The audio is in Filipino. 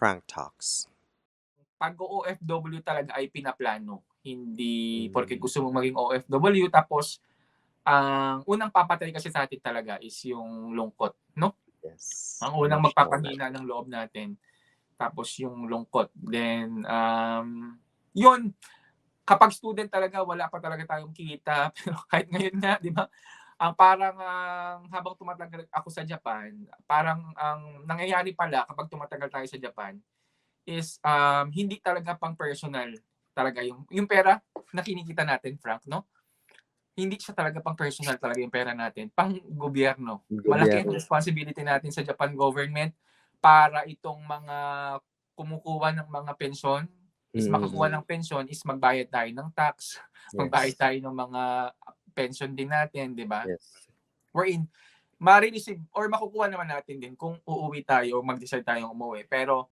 Frank Talks. Pag OFW talaga ay pinaplano. Hindi porke Mm. gusto mong maging OFW tapos ang unang papatay kasi sa atin talaga is yung lungkot, 'no? Yes, Ang unang emotional magpapahina ng loob natin, tapos yung lungkot. Then, yun, kapag student talaga wala pa talaga tayong kita, pero kahit ngayon nga, 'di ba, parang habang tumatagal ako sa Japan, parang ang nangyayari pala kapag tumatagal tayo sa Japan is, hindi talaga pang personal talaga yung pera na kinikita natin, Frank, 'no? Hindi siya talaga pang personal talaga yung pera natin, pang-gobyerno. Malaki ang Gobyerno. responsibility natin sa Japan government para itong mga kumukuha ng mga pensyon is makakuha ng pensyon is magbayad tayo ng tax, magbayad Yes. tayo ng mga pension din natin, 'di ba? Yes. Wherein mare-receive or makukuha naman natin din kung uuwi tayo o mag-decide tayong umuwi. Pero